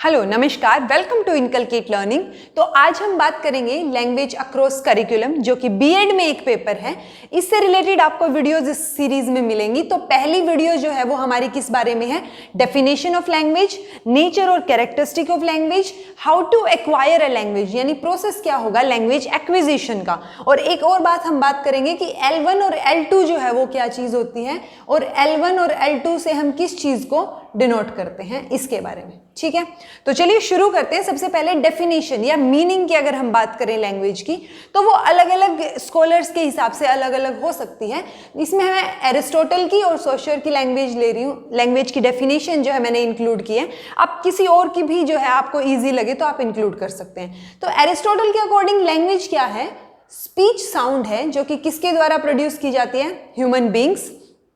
Hello नमस्कार, welcome to inculcate learning. तो आज हम बात करेंगे लैंग्वेज अक्रॉस करिकुलम, जो कि बीएड में एक पेपर है। इससे रिलेटेड आपको वीडियोज इस सीरीज में मिलेंगी। तो पहली वीडियो जो है वो हमारी किस बारे में है? डेफिनेशन ऑफ लैंग्वेज, नेचर और characteristic of language, how to acquire a language, यानी प्रोसेस क्या होगा लैंग्वेज एक्विजिशन का। और एक और बात हम बात करेंगे कि L1 और L2 जो है वो क्या चीज होती है, और L1 और L2 से हम किस चीज को डिनोट करते हैं, इसके बारे में। ठीक है, तो चलिए शुरू करते हैं। सबसे पहले डेफिनेशन या मीनिंग की अगर हम बात करें लैंग्वेज की, तो वो अलग अलग स्कॉलर्स के हिसाब से अलग अलग हो सकती है। इसमें मैं एरिस्टोटल की और सोशर की लैंग्वेज ले रही हूँ। लैंग्वेज की डेफिनेशन जो है मैंने इंक्लूड की है। आप किसी और की भी जो है आपको ईजी लगे तो आप इंक्लूड कर सकते हैं। तो एरिस्टोटल के अकॉर्डिंग लैंग्वेज क्या है? स्पीच साउंड है जो कि किसके द्वारा प्रोड्यूस की जाती है? Human beings.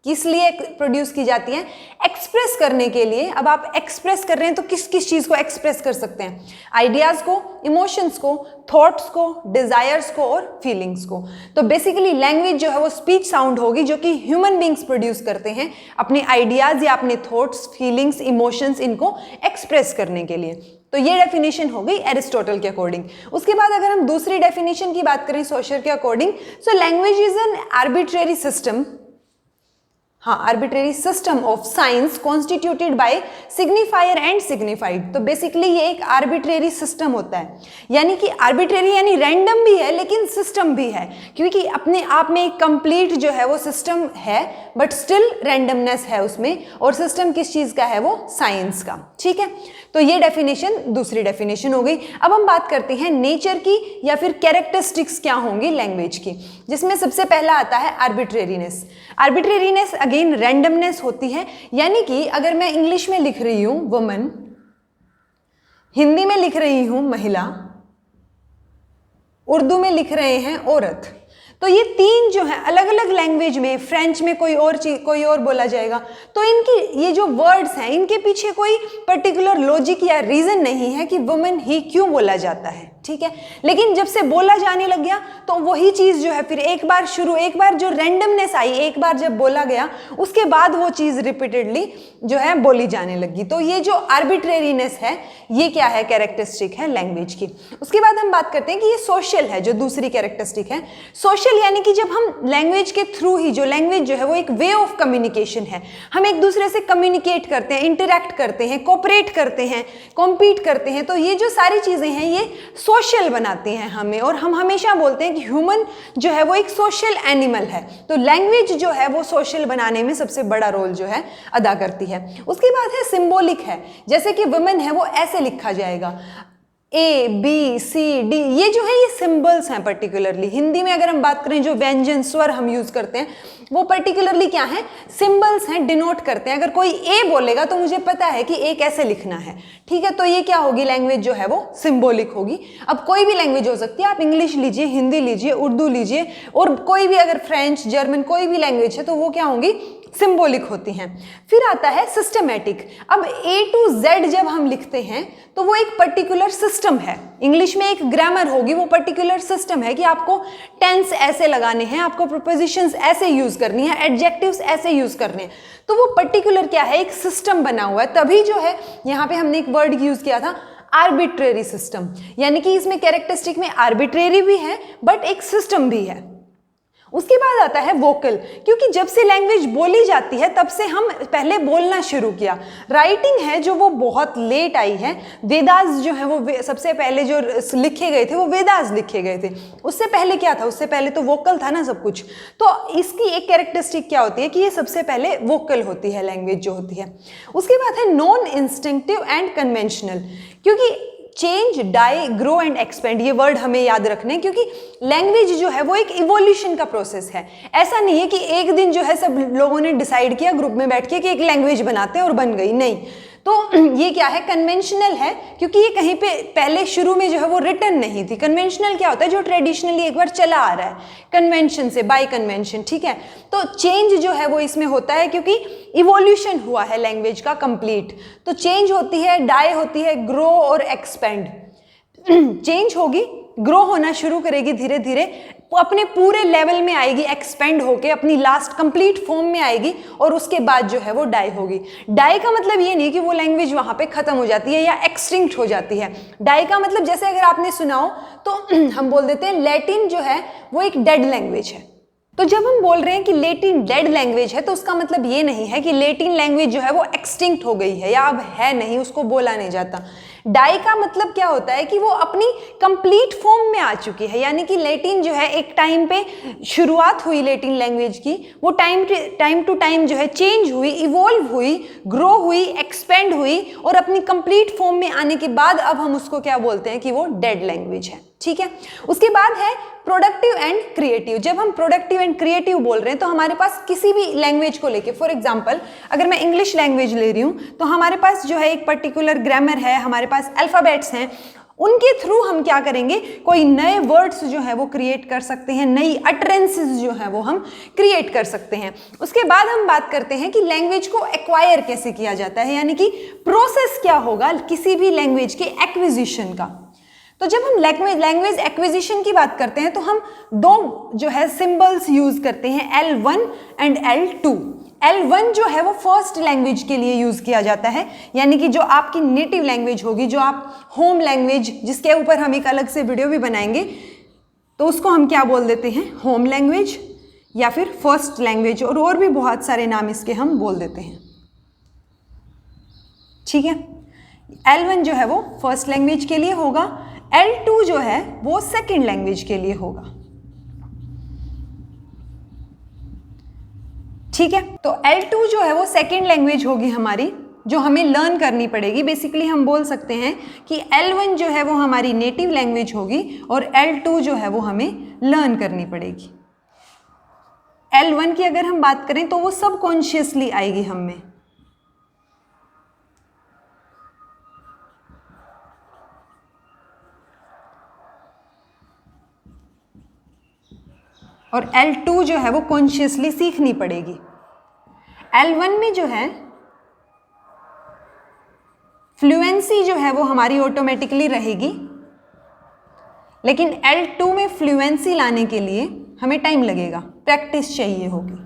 किस लिए प्रोड्यूस की जाती है? एक्सप्रेस करने के लिए। अब आप एक्सप्रेस कर रहे हैं तो किस किस चीज को एक्सप्रेस कर सकते हैं? आइडियाज को, इमोशंस को, थॉट्स को, डिजायर्स को और फीलिंग्स को। तो बेसिकली लैंग्वेज जो है वो स्पीच साउंड होगी जो कि ह्यूमन बींग्स प्रोड्यूस करते हैं अपने आइडियाज या अपने थॉट्स, फीलिंग्स, इमोशंस, इनको एक्सप्रेस करने के लिए। तो ये डेफिनेशन हो गई एरिस्टोटल के अकॉर्डिंग। उसके बाद अगर हम दूसरी डेफिनेशन की बात करें सोशर के according, so language is an arbitrary system, arbitrary system of science constituted by signifier and signified. तो बेसिकली ये एक आर्बिट्रेरी सिस्टम होता है, यानी कि आर्बिट्रेरी यानी रैंडम भी है लेकिन सिस्टम भी है, क्योंकि अपने आप में एक कंप्लीट जो है वो सिस्टम है बट स्टिल रैंडमनेस है उसमें। और सिस्टम किस चीज का है? वो साइंस का। ठीक है, तो ये डेफिनेशन दूसरी डेफिनेशन हो गई। अब हम बात करते हैं नेचर की या फिर कैरेक्टरिस्टिक्स क्या होंगी लैंग्वेज की, जिसमें सबसे पहला आता है आर्बिट्रेरीनेस। आर्बिट्रेरीनेस अगेन रैंडमनेस होती है, यानी कि अगर मैं इंग्लिश में लिख रही हूं वुमन, हिंदी में लिख रही हूं महिला, उर्दू में लिख रहे हैं औरत, तो ये तीन जो है अलग अलग लैंग्वेज में, फ्रेंच में कोई और चीज कोई और बोला जाएगा, तो इनकी ये जो वर्ड्स हैं इनके पीछे कोई पर्टिकुलर लॉजिक या रीजन नहीं है कि वुमेन ही क्यों बोला जाता है। ठीक है, लेकिन जब से बोला जाने लग गया तो वही चीज जो है फिर एक बार जो रैंडमनेस आई, एक बार जब बोला गया उसके बाद वो चीज रिपीटेडली जो है बोली जाने लगी। तो ये जो आर्बिट्रेरीनेस है ये क्या है? कैरेक्टरिस्टिक है लैंग्वेज की। उसके बाद हम बात करते हैं कि ये सोशल है, जो दूसरी कैरेक्टरिस्टिक है। सोशल यानी कि जब हम लैंग्वेज के थ्रू ही, जो लैंग्वेज जो है वो एक वे ऑफ कम्युनिकेशन है, हम एक दूसरे से कम्युनिकेट करते हैं, इंटरेक्ट करते हैं, कोऑपरेट करते हैं, कॉम्पीट करते हैं। तो ये जो सारी चीजें हैं ये सोशल बनाती हैं हमें, और हम हमेशा बोलते हैं कि ह्यूमन जो है वो एक सोशल एनिमल है। तो लैंग्वेज जो है वो सोशल बनाने में सबसे बड़ा रोल जो है अदा करती है। उसके बाद है सिंबॉलिक है, जैसे कि वुमेन है वो ऐसे लिखा जाएगा A, B, C, D, ये जो है ये सिंबल्स हैं। पर्टिकुलरली हिंदी में अगर हम बात करें जो व्यंजन स्वर हम यूज करते हैं वो पर्टिकुलरली क्या है? सिंबल्स हैं, डिनोट करते हैं। अगर कोई A बोलेगा तो मुझे पता है कि A कैसे लिखना है। ठीक है, तो ये क्या होगी? लैंग्वेज जो है वो सिंबॉलिक होगी। अब कोई भी लैंग्वेज हो सकती है, आप इंग्लिश लीजिए, हिंदी लीजिए, उर्दू लीजिए, और कोई भी अगर फ्रेंच, जर्मन कोई भी लैंग्वेज है तो वो क्या होंगी? सिंबॉलिक होती हैं। फिर आता है सिस्टमैटिक। अब A to Z जब हम लिखते हैं तो वो एक पर्टिकुलर सिस्टम है। इंग्लिश में एक ग्रामर होगी, वो पर्टिकुलर सिस्टम है कि आपको टेंस ऐसे लगाने हैं, आपको प्रीपोजिशंस ऐसे यूज करनी है, एडजेक्टिव्स ऐसे यूज करने हैं। तो वो पर्टिकुलर क्या है? एक सिस्टम बना हुआ है। तभी जो है यहाँ पे हमने एक वर्ड यूज किया था आर्बिट्रेरी सिस्टम, यानी कि इसमें कैरेक्टरिस्टिक में आर्बिट्रेरी भी है बट एक सिस्टम भी है। उसके बाद आता है वोकल, क्योंकि जब से लैंग्वेज बोली जाती है तब से हम पहले बोलना शुरू किया। राइटिंग है जो वो बहुत लेट आई है। वेदास जो है वो सबसे पहले जो लिखे गए थे वो वेदास लिखे गए थे। उससे पहले क्या था? उससे पहले तो वोकल था ना सब कुछ। तो इसकी एक कैरेक्टरिस्टिक क्या होती है कि ये सबसे पहले वोकल होती है लैंग्वेज जो होती है। उसके बाद है नॉन इंस्टिंक्टिव एंड कन्वेंशनल, क्योंकि change, die, grow and expand, ये वर्ड हमें याद रखने हैं, क्योंकि लैंग्वेज जो है वो एक इवोल्यूशन का प्रोसेस है। ऐसा नहीं है कि एक दिन जो है सब लोगों ने डिसाइड किया ग्रुप में बैठ के कि एक लैंग्वेज बनाते हैं और बन गई, नहीं। तो ये क्या है? कन्वेंशनल है, क्योंकि ये कहीं पे पहले शुरू में जो है वो रिटन नहीं थी। कन्वेंशनल क्या होता है? जो ट्रेडिशनली एक बार चला आ रहा है, कन्वेंशन से, बाय कन्वेंशन। ठीक है, तो चेंज जो है वो इसमें होता है क्योंकि इवोल्यूशन हुआ है लैंग्वेज का कंप्लीट। तो चेंज होती है, डाई होती है, ग्रो और एक्सपेंड। चेंज होगी, ग्रो होना शुरू करेगी धीरे धीरे, अपने पूरे लेवल में आएगी, एक्सपेंड होके अपनी लास्ट कंप्लीट फॉर्म में आएगी और उसके बाद जो है वो डाई होगी। डाई का मतलब ये नहीं कि वो लैंग्वेज वहाँ पे ख़त्म हो जाती है या एक्सटिंक्ट हो जाती है। डाई का मतलब जैसे अगर आपने सुना हो तो हम बोल देते हैं लैटिन जो है वो एक डेड लैंग्वेज है। तो जब हम बोल रहे हैं कि लैटिन डेड लैंग्वेज है तो उसका मतलब ये नहीं है कि लैटिन लैंग्वेज जो है वो एक्सटिंक्ट हो गई है या अब है नहीं, उसको बोला नहीं जाता। डाई का मतलब क्या होता है कि वो अपनी कंप्लीट फॉर्म में आ चुकी है, यानी कि लैटिन जो है एक टाइम पे शुरुआत हुई लैटिन लैंग्वेज की, वो टाइम टू टाइम जो है चेंज हुई, इवॉल्व हुई, ग्रो हुई, एक्सपेंड हुई और अपनी कंप्लीट फॉर्म में आने के बाद अब हम उसको क्या बोलते हैं कि वो डेड लैंग्वेज है। ठीक है, उसके बाद है प्रोडक्टिव एंड क्रिएटिव। जब हम प्रोडक्टिव एंड क्रिएटिव बोल रहे हैं तो हमारे पास किसी भी लैंग्वेज को लेके, फॉर एग्जांपल अगर मैं इंग्लिश लैंग्वेज ले रही हूँ तो हमारे पास जो है एक पर्टिकुलर ग्रामर है, हमारे पास अल्फ़ाबेट्स हैं, उनके थ्रू हम क्या करेंगे, कोई नए वर्ड्स जो है वो क्रिएट कर सकते हैं, नई अटरेंसेस जो है वो हम क्रिएट कर सकते हैं। उसके बाद हम बात करते हैं कि लैंग्वेज को एक्वायर कैसे किया जाता है, यानी कि प्रोसेस क्या होगा किसी भी लैंग्वेज के एक्विजिशन का। तो जब हम लैंग्वेज एक्विजिशन की बात करते हैं तो हम दो जो है सिंबल्स यूज करते हैं, L1 एंड L2। L1 जो है वो फर्स्ट लैंग्वेज के लिए यूज किया जाता है, यानी कि जो आपकी नेटिव लैंग्वेज होगी, जो आप होम लैंग्वेज, जिसके ऊपर हम एक अलग से वीडियो भी बनाएंगे, तो उसको हम क्या बोल देते हैं, होम लैंग्वेज या फिर फर्स्ट लैंग्वेज, और भी बहुत सारे नाम इसके हम बोल देते हैं। ठीक है, L1 जो है वो फर्स्ट लैंग्वेज के लिए होगा, L2 जो है वो सेकेंड लैंग्वेज के लिए होगा। ठीक है, तो L2 जो है वो सेकेंड लैंग्वेज होगी हमारी, जो हमें लर्न करनी पड़ेगी। बेसिकली हम बोल सकते हैं कि L1 जो है वो हमारी नेटिव लैंग्वेज होगी और L2 जो है वो हमें लर्न करनी पड़ेगी। L1 की अगर हम बात करें तो वो सबकॉन्शियसली आएगी हम में, और L2 जो है वो कॉन्शियसली सीखनी पड़ेगी। L1 में जो है फ्लुएंसी जो है वो हमारी ऑटोमेटिकली रहेगी, लेकिन L2 में फ्लुएंसी लाने के लिए हमें टाइम लगेगा, प्रैक्टिस चाहिए होगी।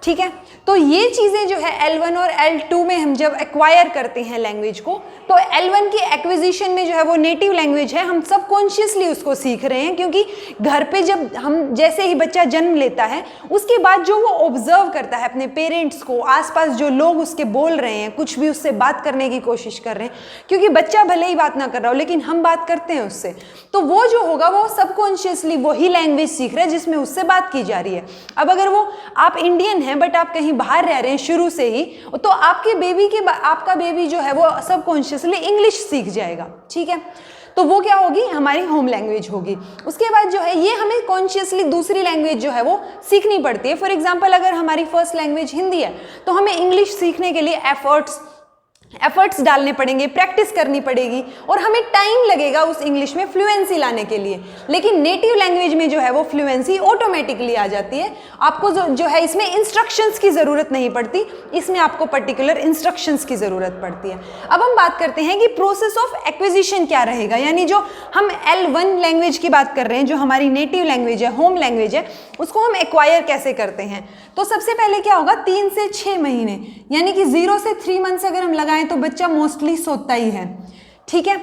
ठीक है, तो ये चीज़ें जो है L1 और L2 में हम जब एक्वायर करते हैं लैंग्वेज को, तो L1 की एक्विजिशन में जो है वो नेटिव लैंग्वेज है, हम सबकॉन्शियसली उसको सीख रहे हैं, क्योंकि घर पे जब हम जैसे ही बच्चा जन्म लेता है उसके बाद जो वो ऑब्जर्व करता है अपने पेरेंट्स को, आसपास जो लोग उसके बोल रहे हैं, कुछ भी उससे बात करने की कोशिश कर रहे हैं, क्योंकि बच्चा भले ही बात ना कर रहा हो लेकिन हम बात करते हैं उससे, तो वो जो होगा वो सबकॉन्शियसली वही लैंग्वेज सीख रहा है जिसमें उससे बात की जा रही है। अब अगर वो आप इंडियन हैं बट आप कहीं बाहर रह रहे हैं शुरू से ही, तो आपका बेबी जो है वो सबकॉन्शियसली इंग्लिश सीख जाएगा। ठीक है, तो वो क्या होगी, हमारी होम लैंग्वेज होगी। उसके बाद जो है ये हमें कॉन्शियसली दूसरी लैंग्वेज जो है वो सीखनी पड़ती है। फॉर एग्जांपल अगर हमारी फर्स्ट लैंग्वेज हिंदी है तो हमें इंग्लिश सीखने के लिए एफर्ट्स डालने पड़ेंगे, प्रैक्टिस करनी पड़ेगी और हमें टाइम लगेगा उस इंग्लिश में फ्लुएंसी लाने के लिए। लेकिन नेटिव लैंग्वेज में जो है वो फ्लुएंसी ऑटोमेटिकली आ जाती है, आपको जो है इसमें इंस्ट्रक्शंस की ज़रूरत नहीं पड़ती, इसमें आपको पर्टिकुलर इंस्ट्रक्शंस की ज़रूरत पड़ती है। अब हम बात करते हैं कि प्रोसेस ऑफ एक्विजिशन क्या रहेगा, यानी जो हम L1 लैंग्वेज की बात कर रहे हैं, जो हमारी नेटिव लैंग्वेज है, होम लैंग्वेज है, उसको हम एक्वायर कैसे करते हैं। तो सबसे पहले क्या होगा, 3 से 6 महीने, यानी कि 0 से 3 मंथ्स अगर हम लगाएं तो बच्चा मोस्टली सोता ही है। ठीक है,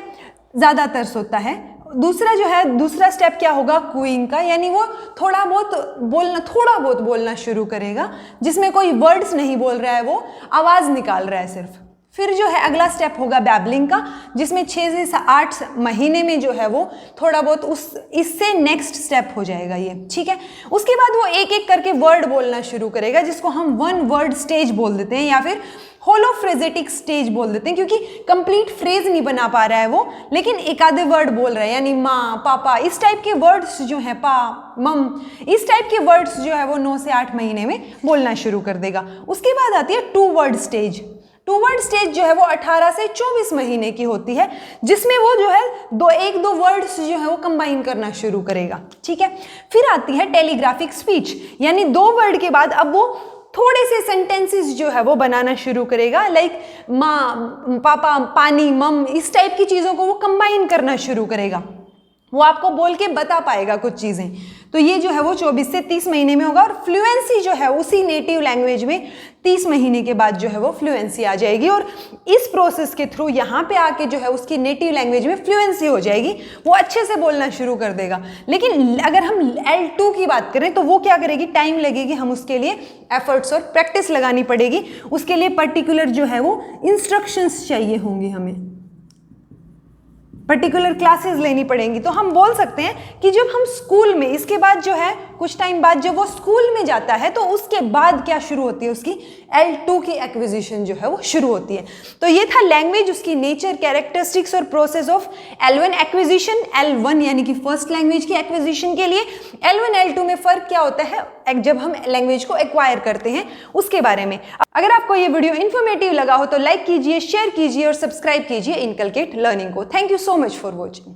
ज़्यादातर सोता है। दूसरा स्टेप क्या होगा, कूइंग का, यानी वो थोड़ा बहुत बोलना शुरू करेगा, जिसमें कोई वर्ड्स नहीं बोल रहा है, वो आवाज़ निकाल रहा है सिर्फ। फिर जो है अगला स्टेप होगा बैबलिंग का, जिसमें 6 से 8 महीने में जो है वो थोड़ा बहुत इससे नेक्स्ट स्टेप हो जाएगा ये। ठीक है, उसके बाद वो एक एक करके वर्ड बोलना शुरू करेगा, जिसको हम 1 वर्ड स्टेज बोल देते हैं या फिर होलोफ्रेजेटिक स्टेज बोल देते हैं, क्योंकि कंप्लीट फ्रेज नहीं बना पा रहा है वो, लेकिन एक आधे वर्ड बोल रहा है, यानी माँ, पापा, इस टाइप के वर्ड्स जो हैं, पा, मम, इस टाइप के वर्ड्स जो है वो 9 से 8 महीने में बोलना शुरू कर देगा। उसके बाद आती है 2 वर्ड स्टेज। 2 वर्ड स्टेज जो है वो 18 से 24 महीने की होती है, जिसमें वो जो है 1-2 वर्ड्स जो है वो कंबाइन करना शुरू करेगा। ठीक है, फिर आती है टेलीग्राफिक स्पीच, यानी 2 वर्ड के बाद अब वो थोड़े से सेंटेंसेस जो है वो बनाना शुरू करेगा, लाइक माँ, पापा, पानी, मम, इस टाइप की चीज़ों को वो कंबाइन करना शुरू करेगा। वो आपको बोल के बता पाएगा कुछ चीज़ें। तो ये जो है वो 24 से 30 महीने में होगा, और फ्लुएंसी जो है उसी नेटिव लैंग्वेज में 30 महीने के बाद जो है वो फ्लुएंसी आ जाएगी, और इस प्रोसेस के थ्रू यहाँ पे आके जो है उसकी नेटिव लैंग्वेज में फ्लुएंसी हो जाएगी, वो अच्छे से बोलना शुरू कर देगा। लेकिन अगर हम L2 की बात करें तो वो क्या करेगी, टाइम लगेगी, हम उसके लिए एफर्ट्स और प्रैक्टिस लगानी पड़ेगी, उसके लिए पर्टिकुलर जो है वो इंस्ट्रक्शंस चाहिए होंगे, हमें पर्टिकुलर क्लासेस लेनी पड़ेंगी। तो हम बोल सकते हैं कि जब हम स्कूल में, इसके बाद जो है कुछ टाइम बाद जब वो स्कूल में जाता है तो उसके बाद क्या शुरू होती है, उसकी L2 की एक्विजिशन जो है वो शुरू होती है। तो ये था लैंग्वेज, उसकी नेचर, कैरेक्टरिस्टिक्स और process of L1 acquisition, L1 यानी कि फर्स्ट लैंग्वेज की एक्विजिशन के लिए। L1 L2 में फर्क क्या होता है जब हम लैंग्वेज को एक्वायर करते हैं, उसके बारे में। अगर आपको ये वीडियो इन्फॉर्मेटिव लगा हो तो लाइक कीजिए, शेयर कीजिए और सब्सक्राइब कीजिए इनकलकेट लर्निंग को। Thank you so much for watching.